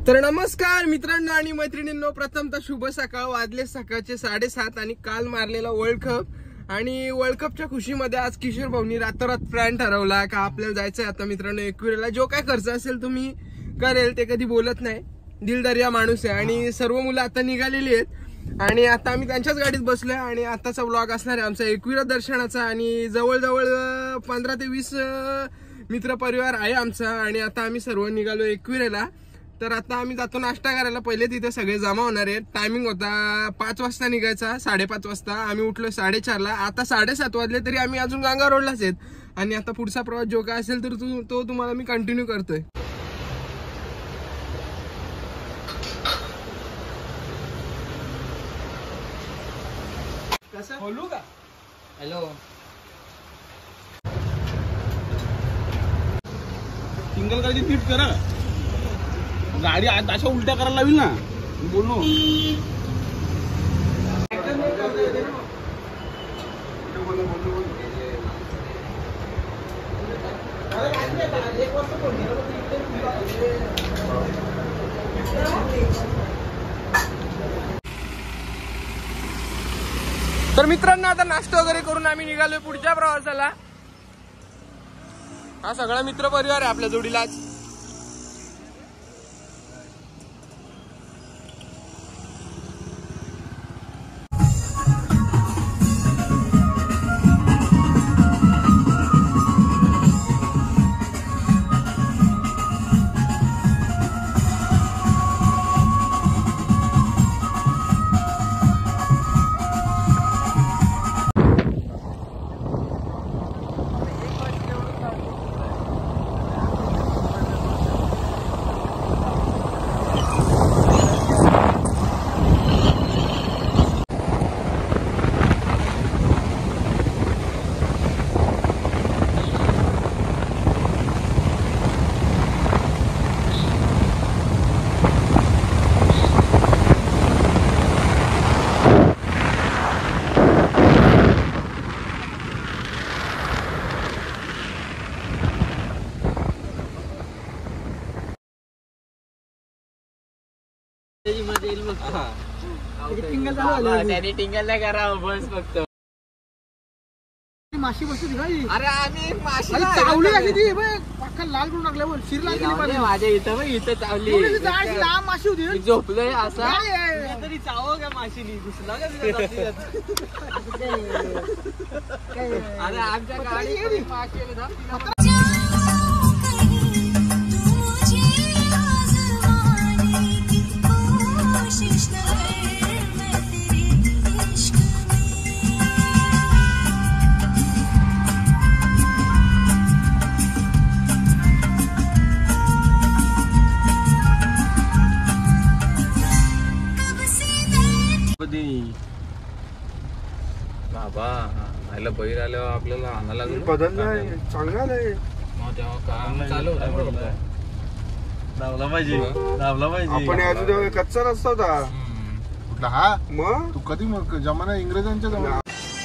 तर नमस्कार मित्रांनो आणि मैत्रिणींनो, प्रथमतः शुभ सकाळ. वाजले सकाळचे 7:30 आणि काल मारलेला वर्ल्ड कप आणि वर्ल्ड कपच्या खुशीमध्ये आज किशोर भाऊनी रातोरात प्लॅन ठरवला का आपल्याला जायचंय आता मित्रांनो एकविरेला. जो काय खर्च असेल तुम्ही करेल, ते कधी बोलत नाही, दिलदर्या माणूस आहे. आणि सर्व मुलं आता निघालेली आहेत आणि आता आम्ही त्यांच्याच गाडीत बसलोय आणि आताचा व्लॉग असणार आहे आमचा एकविरा दर्शनाचा. आणि जवळजवळ 15 ते 20 मित्र परिवार आहे आमचा आणि आता आम्ही सर्व निघालो एकविरेला. तर आता आम्ही जातो नाश्ता करायला. पहिले तिथे सगळे जमा होणार आहेत. टायमिंग होता 5 वाजता निघायचा, 5:30 वाजता. आम्ही उठलो 4:30ला. आता 7:30 वाजले तरी आम्ही अजून गंगा रोडलाच आहेत. आणि आता पुढचा प्रवास जो काय असेल तर तो तुम्हाला मी कंटिन्यू करतोय. कसं बोलू का? हॅलो, सिंगल गाडी फिट करा. गाडी आज अशा उलट्या करायला लावील ना बोललो. तर मित्रांनो आता नाश्ता वगैरे करून आम्ही निघालोय पुढच्या प्रवासाला. हा सगळा मित्र परिवार आहे आपल्या जोडीलाच. टिंगल नाही करा बस फक्त. माशी बसू दिली. अरे आम्ही माशी चावली ती पक्का लाल करून टाकल्यावर शिरला गेली माझ्या इथं इथं चावली. लांब माशी होती. झोपलोय असा तरी चाव का माशीनी घुसला अरे आमच्या गाडी माशी बाबा आयला बैल आल्यावर आपल्याला आणायला बदललाय चांगला आहे. तेव्हा काम चालू होतं. धावला पाहिजे धावला पाहिजे. आपण अजून कच्चा रस्ता होता कुठला हा? मग तू कधी मग जमाना इंग्रजांच्या जमाना.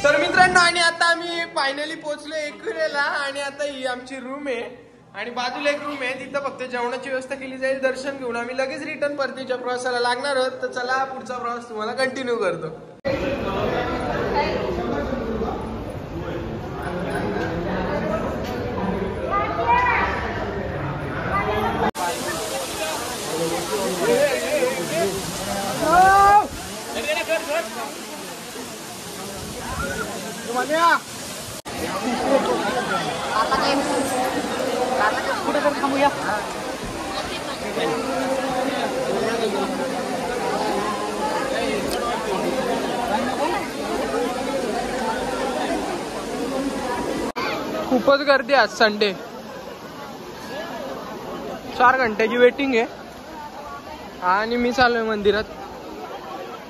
तर मित्रांनो आणि आता आम्ही फायनली पोहोचलो एकविरेला आणि आता ही आमची रूम आहे आणि बाजूला एक रूम आहे. तिथं फक्त जेवणाची व्यवस्था केली जाईल. दर्शन घेऊन आम्ही लगेच रिटर्न परतीच्या प्रवासाला लागणार आहोत. तर चला पुढचा प्रवास तुम्हाला कंटिन्यू करतो. खूपच गर्दी आज संडे. 4 घंट्याची वेटिंग आहे आणि मी चाललोय मंदिरात.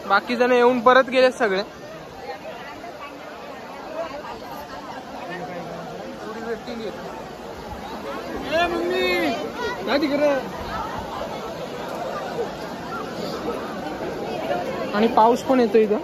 बाकी जण येऊन परत गेले सगळे. वेटिंग आहे मम्मी आणि पाऊस पण येतो इथं.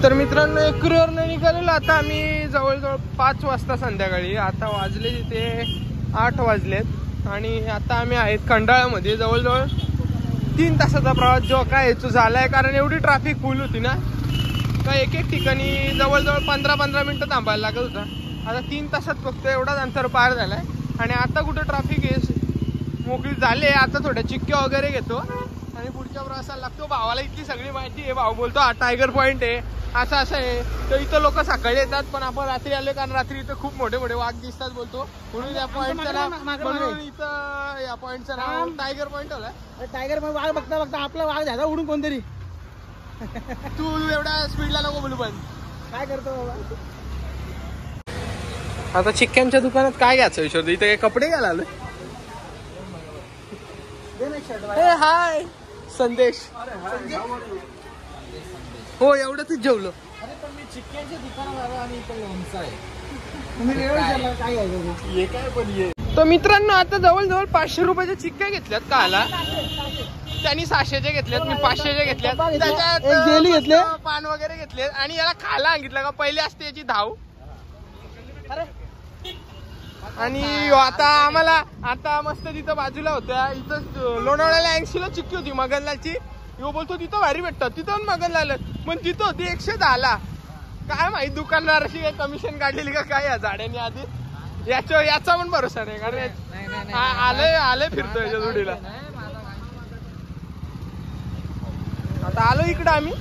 तर मित्रांनो एकरीवरनं निघालेलो आता आम्ही जवळजवळ 5 वाजता संध्याकाळी. आता वाजले तिथे 8 वाजलेत आणि आता आम्ही आहेत खंडाळ्यामध्ये. जवळजवळ 3 तासाचा प्रवास जो काय तो झालाय, कारण एवढी ट्रॅफिक फुल होती ना का एक ठिकाणी जवळजवळ 15-15 मिनिटं थांबायला लागत होता. आता 3 तासात फक्त एवढाच अंतर पार झालाय आणि आता कुठं ट्रॅफिक आहे मोकळी झाले. आता थोड्या चिक्क्या वगैरे घेतो आणि पुढच्या प्रवासाला लागतो. भावाला इथली सगळी माहिती आहे. भाऊ बोलतो हा टायगर पॉइंट आहे, असं आहे. तर इथं लोक सकाळी येतात पण आपण रात्री आले, कारण रात्री इथं खूप मोठे मोठे वाघ दिसतात बोलतो, म्हणून या पॉइंटचं नाव, म्हणून इथं या पॉइंटचं नाव टायगर पॉइंट आलं. टायगर वाघ बघता बघता आपला वाघ झाला उडून कोणतरी. तू एवढ्या स्पीडला नको बोलू, पण काय करतो बाबा. आता चिक्क्यांच्या दुकानात काय घ्यायचं विचारतो. इथे काय कपडे घ्यायला आलो. हाय संदेश. हो एवढंच जेवलो. अरे पण मी चिक्क्यांच्या दुकानात आलो आणि इकडे लोणचं आहे. तुम्ही वेळ विचारला काय घ्यायचं हे काय पण ये. तर मित्रांनो आता जवळजवळ 500 रुपयाच्या चिक्क्या घेतल्यात काला. त्यांनी 600चे घेतल्यात, मी 500चे घेतल्यात. त्याच्यात घेतले पान वगैरे घेतले आणि याला खायला सांगितलं का पहिले असते याची धाव. आणि आता आम्हाला आता मस्त तिथं बाजूला होत्या, इथं लोणावळ्याला 80ला चिक्की होती मगनलालची. यो बोलतो तिथं भारी भेटतात, तिथं मगनलाल पण तिथं होती 110ला. काय माहिती दुकानदाराशी काय कमिशन काढलेली का काय या झाड्यांनी आधी. याचा पण भरोसा नाही, कारण आलंय फिरतोय याच्या जोडीला. आता आलो इकडं आम्ही.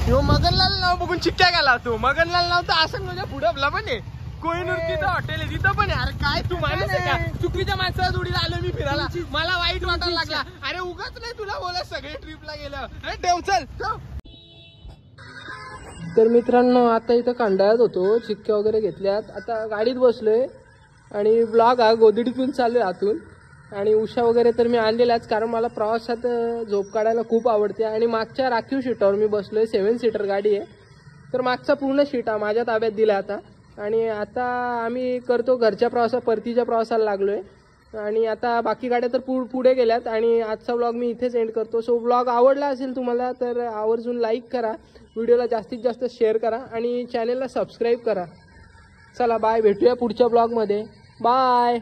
यो मगनलाल नाव बघून चिक्क्या गेला तू. मगनलाल नाव तर असं म्हणजे पुढं पण आहे. कोहिनूर तिथं हॉटेल आहे तिथं पण आहे. अरे काय तू माणूस आहे का? चुकीच्या माणसाला जोडीला आलो मी फिरायला, मला वाईट वाटायला लागला. अरे उगाच नाही तुला बोला सगळे ट्रिपला गेलं. अरे ठेव चल. तर मित्रांनो आता इथं खंडाळ्यात होतो, चिक्क्या वगैरे घेतल्यात. आता गाडीत बसलोय आणि ब्लॉग हा गोदडीतून चालू आहे आतून. आणि उषा वगैरे तर मी आणलेलाच, कारण मला प्रवासात झोप काढायला खूप आवडते. आणि मागच्या राखीव सीटावर मी बसलोय. 7 सीटर गाडी आहे, तर मागचा पूर्ण सीट माझ्या ताब्यात दिला आता. आणि आता आम्ही करतो घरच्या प्रवासात, परतीच्या प्रवासाला लागलोय. आणि आता बाकी गाड्या तर पुढे गेल्यात. आणि आजचा व्लॉग मी इथेच एंड करतो. सो व्लॉग आवडला असेल तुम्हाला तर आवर्जून लाईक करा, व्हिडिओला जास्तीत जास्त शेअर करा आणि चॅनलला सबस्क्राईब करा. चला बाय, भेटूया पुढच्या ब्लॉगमध्ये. बाय.